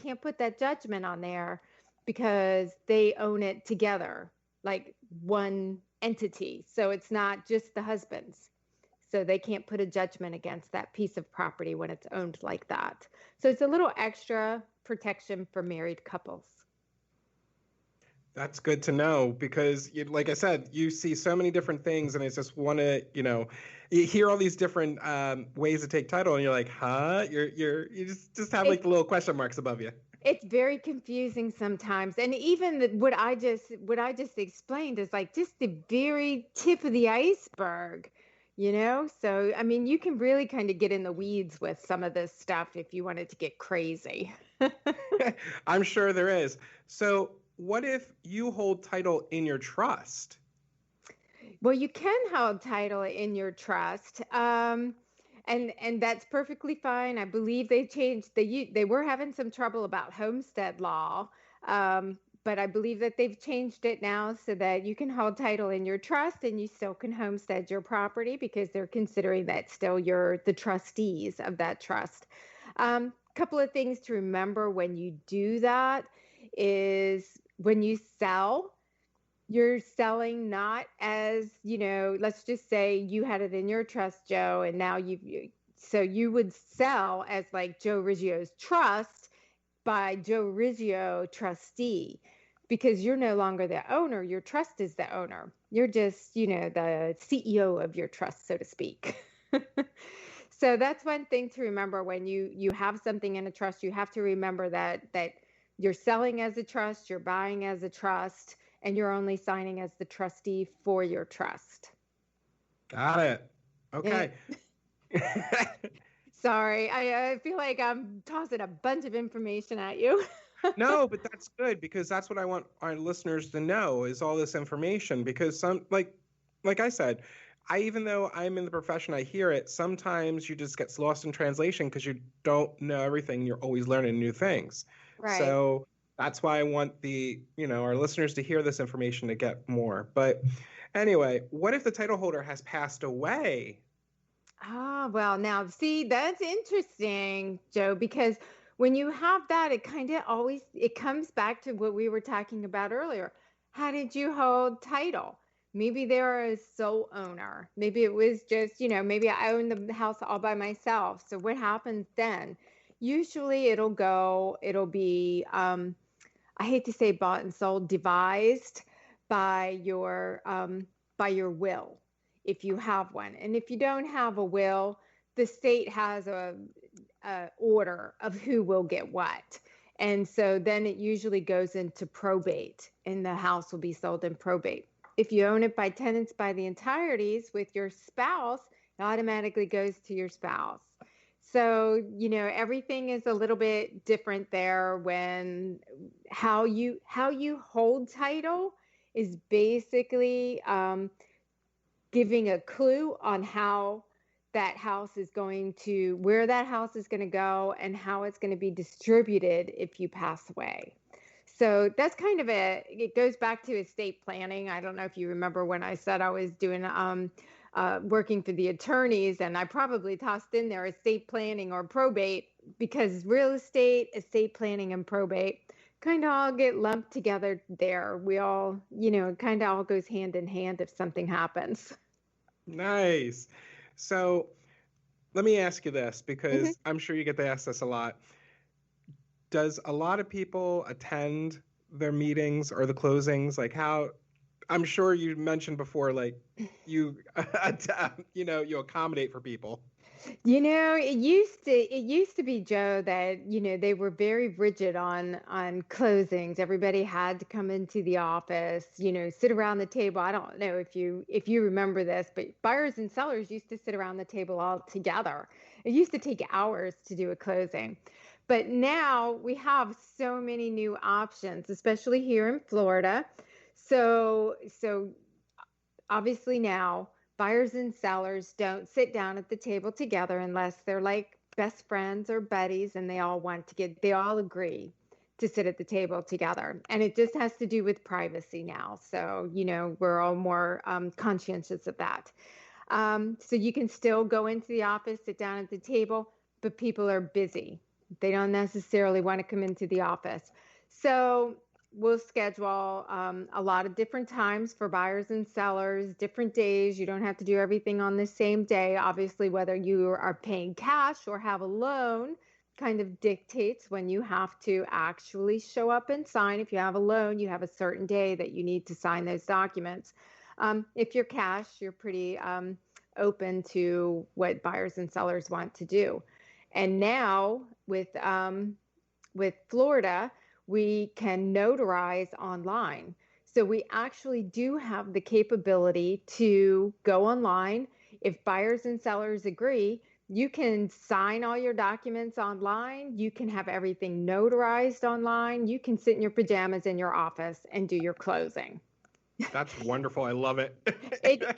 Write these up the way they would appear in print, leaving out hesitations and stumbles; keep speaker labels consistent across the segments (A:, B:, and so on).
A: can't put that judgment on there because they own it together, like one entity. So it's not just the husband's. So they can't put a judgment against that piece of property when it's owned like that. So it's a little extra protection for married couples.
B: That's good to know because, like I said, you see so many different things, and it's just want to, you hear all these different ways to take title, and you're like, huh? You just have like
A: It,
B: the little question marks above you.
A: it's very confusing sometimes, and even what I just explained is like just the very tip of the iceberg, So I mean, you can really kind of get in the weeds with some of this stuff if you wanted to get crazy.
B: I'm sure there is. So, what if you hold title in your trust?
A: Well, you can hold title in your trust, and that's perfectly fine. I believe they changed. They were having some trouble about homestead law, but I believe that they've changed it now so that you can hold title in your trust and you still can homestead your property because they're considering that still you're the trustees of that trust. Couple of things to remember when you do that is when you sell, you're selling not as, let's just say you had it in your trust, Joe, and now so you would sell as like Joe Riggio's trust by Joe Riggio trustee because you're no longer the owner. Your trust is the owner. You're just, the CEO of your trust, so to speak. So that's one thing to remember when you have something in a trust. You have to remember that you're selling as a trust, you're buying as a trust, and you're only signing as the trustee for your trust.
B: Got it.
A: Yeah.
B: Okay.
A: Sorry, I feel like I'm tossing a bunch of information at you.
B: No, but that's good because that's what I want our listeners to know is all this information because like I said, I even though I'm in the profession, I hear it, sometimes you just get lost in translation because you don't know everything. You're always learning new things.
A: Right.
B: So that's why I want our listeners to hear this information to get more. But anyway, what if the title holder has passed away?
A: Ah, well, now see, that's interesting, Joe, because when you have that, it kind of always it comes back to what we were talking about earlier. How did you hold title? Maybe they're a sole owner. Maybe it was just, maybe I own the house all by myself. So what happens then? Usually it'll be I hate to say bought and sold, devised by your will, if you have one. And if you don't have a will, the state has a order of who will get what. And so then it usually goes into probate, and the house will be sold in probate. If you own it by tenants by the entireties with your spouse, it automatically goes to your spouse. So, everything is a little bit different there when how you hold title is basically giving a clue on how that house is going to where that house is going to go and how it's going to be distributed if you pass away. So that's kind of it goes back to estate planning. I don't know if you remember when I said I was doing working for the attorneys, and I probably tossed in there estate planning or probate because real estate, estate planning, and probate kind of all get lumped together there. We all, it kind of all goes hand in hand if something happens.
B: Nice. So let me ask you this
A: Mhm.
B: because I'm sure you get to ask this a lot. Does a lot of people attend their meetings or the closings? Like how I'm sure you mentioned before, like you, you accommodate for people.
A: It used to be, Joe, that they were very rigid on closings. Everybody had to come into the office, sit around the table. I don't know if you remember this, but buyers and sellers used to sit around the table all together. It used to take hours to do a closing. But now we have so many new options, especially here in Florida. So obviously now buyers and sellers don't sit down at the table together unless they're like best friends or buddies and they all agree to sit at the table together. And it just has to do with privacy now. So, we're all more conscientious of that. So you can still go into the office, sit down at the table, but people are busy. They don't necessarily want to come into the office. So we'll schedule a lot of different times for buyers and sellers, different days. You don't have to do everything on the same day. Obviously, whether you are paying cash or have a loan kind of dictates when you have to actually show up and sign. If you have a loan, you have a certain day that you need to sign those documents. If you're cash, you're pretty open to what buyers and sellers want to do. And now with Florida, we can notarize online. So we actually do have the capability to go online. If buyers and sellers agree, you can sign all your documents online. You can have everything notarized online. You can sit in your pajamas in your office and do your closing.
B: That's wonderful. I love it.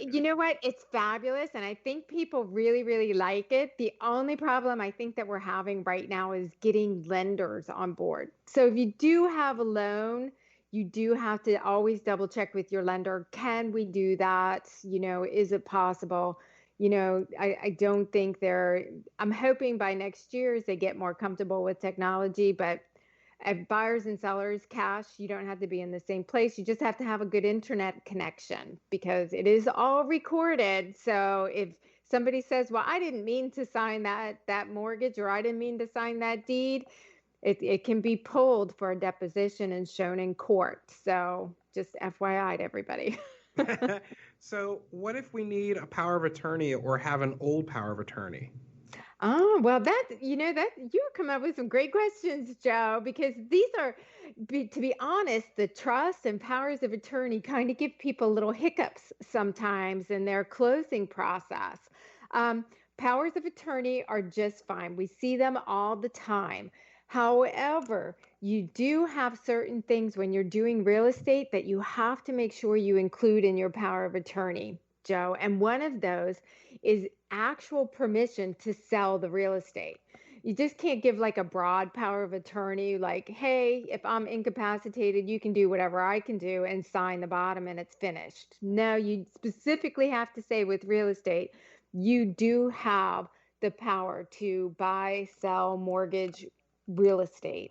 A: You know what? It's fabulous. And I think people really, really like it. The only problem I think that we're having right now is getting lenders on board. So if you do have a loan, you do have to always double check with your lender. Can we do that? Is it possible? I don't think I'm hoping by next year as they get more comfortable with technology, but buyers and sellers cash, you don't have to be in the same place. You just have to have a good internet connection because it is all recorded. So if somebody says, well, I didn't mean to sign that mortgage, or I didn't mean to sign that deed, it can be pulled for a deposition and shown in court. So just FYI to everybody.
B: So what if we need a power of attorney or have an old power of attorney?
A: Oh, well, that you come up with some great questions, Joe, because these are, to be honest, the trust and powers of attorney kind of give people little hiccups sometimes in their closing process. Um, Powers of attorney are just fine. We see them all the time. However, you do have certain things when you're doing real estate that you have to make sure you include in your power of attorney, Joe. And one of those is actual permission to sell the real estate. You just can't give like a broad power of attorney, like, hey, if I'm incapacitated, you can do whatever I can do and sign the bottom and it's finished. No, you specifically have to say with real estate, you do have the power to buy, sell, mortgage real estate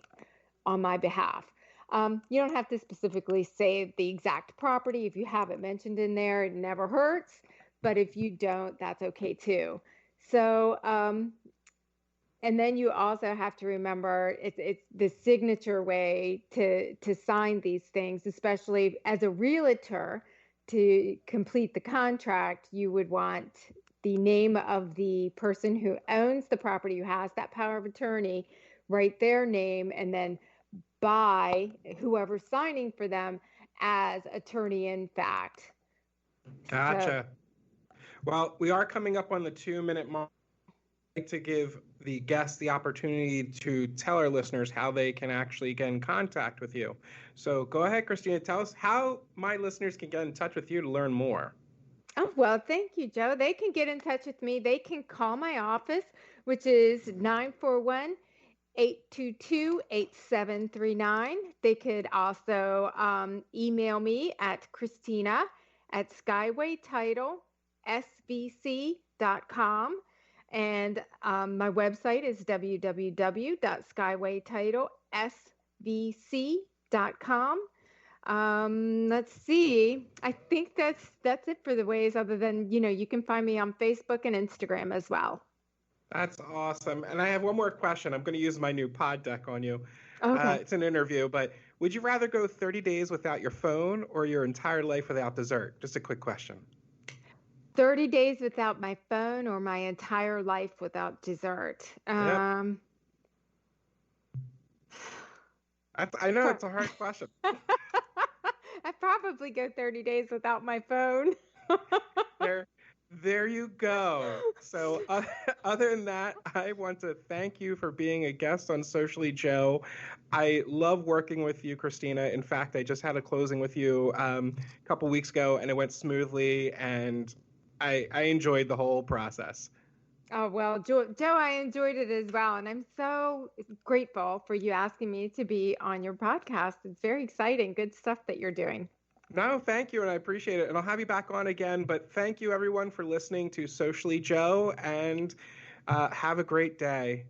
A: on my behalf. You don't have to specifically say the exact property. If you have it mentioned in there, it never hurts. But if you don't, that's okay too. So, and then you also have to remember it's the signature way to sign these things, especially as a realtor. To complete the contract, you would want the name of the person who owns the property, who has that power of attorney, write their name, and then by whoever's signing for them as attorney in fact. So,
B: Gotcha. Well, we are coming up on the 2-minute mark. I'd like to give the guests the opportunity to tell our listeners how they can actually get in contact with you. So go ahead, Christina, tell us how my listeners can get in touch with you to learn more.
A: oh, well, thank you, Joe. They can get in touch with me. They can call my office, which is 941 822 8739. They could also email me at Christina at skywaytitlesbc.com. And my website is www.skywaytitlesbc.com. Let's see. I think that's it for the ways, other than, you can find me on Facebook and Instagram as well.
B: That's awesome. And I have one more question. I'm going to use my new pod deck on you.
A: Okay.
B: It's an interview, but would you rather go 30 days without your phone or your entire life without dessert? Just a quick question.
A: 30 days without my phone or my entire life without dessert?
B: Yep. I know it's a hard question.
A: I'd probably go 30 days without my phone.
B: There you go. So other than that, I want to thank you for being a guest on Socially Joe. I love working with you, Christina. In fact, I just had a closing with you a couple weeks ago, and it went smoothly, and I enjoyed the whole process.
A: Oh, well, Joe, I enjoyed it as well. And I'm so grateful for you asking me to be on your podcast. It's very exciting. Good stuff that you're doing.
B: No, thank you, and I appreciate it. And I'll have you back on again. But thank you, everyone, for listening to Socially Joe, and have a great day.